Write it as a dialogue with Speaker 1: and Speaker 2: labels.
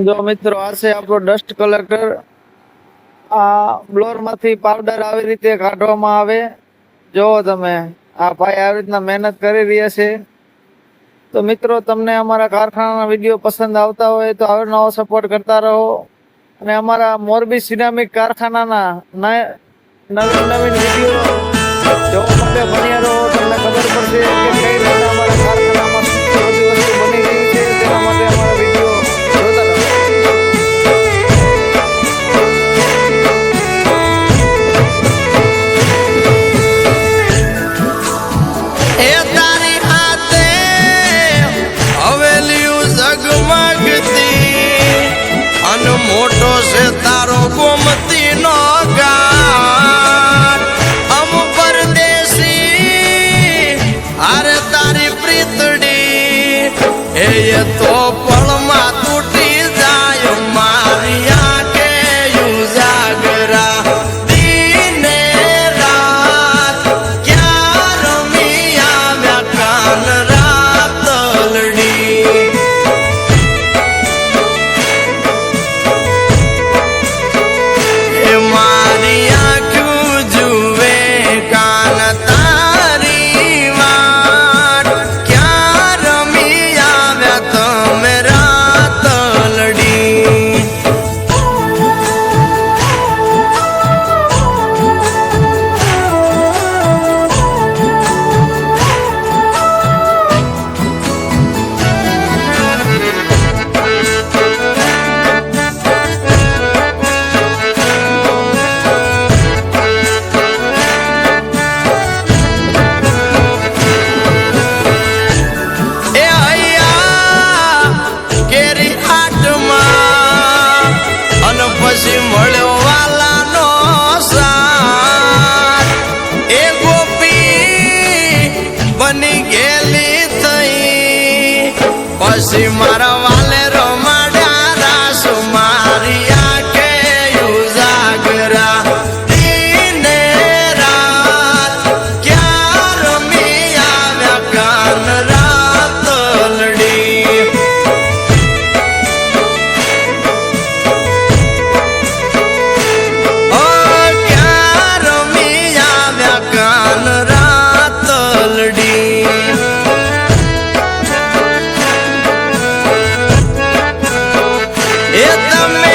Speaker 1: જો મિત્રો આ છે આપણો ડસ્ટ કલેક્ટર. આ બ્લોર માંથી પાવડર આવી રીતે કાઢવામાં આવે. જોવો તમે આ ભાઈ આવી રીતના મહેનત કરી રહ્યા છે. તો મિત્રો તમને અમારા કારખાનાના વિડીયો પસંદ આવતા હોય તો આવો નવો સપોર્ટ કરતા રહો અને અમારા મોરબી સિરામિક કારખાનાના નવીન વિડીયો જોવા માટે બન્યા રહો. તમને ખબર પડશે કે કઈ રીતે અમારા કારખાનામાં બધી વસ્તુ બની રહી છે. તેના માટે અમારા વિડીયો જોતા રહો.
Speaker 2: મોટો છે તારો ગોમતી નો ઘાટ. અમ પરદેશી અરે તારી પ્રીતડી એ તો પળમાં તૂટી જાય મારી આંખે ઉજાગરા. દિને રાત ક્યાં રમી આવ્યા કાન રાતલડી. મળ્યો વાલાનો સાથ એ ગોપી બની ગયેલી થઈ. પછી મારા વાલે રમાડ્યા રાસ મારી આંખે ઉજાગરા. દિને રાત ક્યાં રમી આવ્યા કાન રાતલડી. એ તમે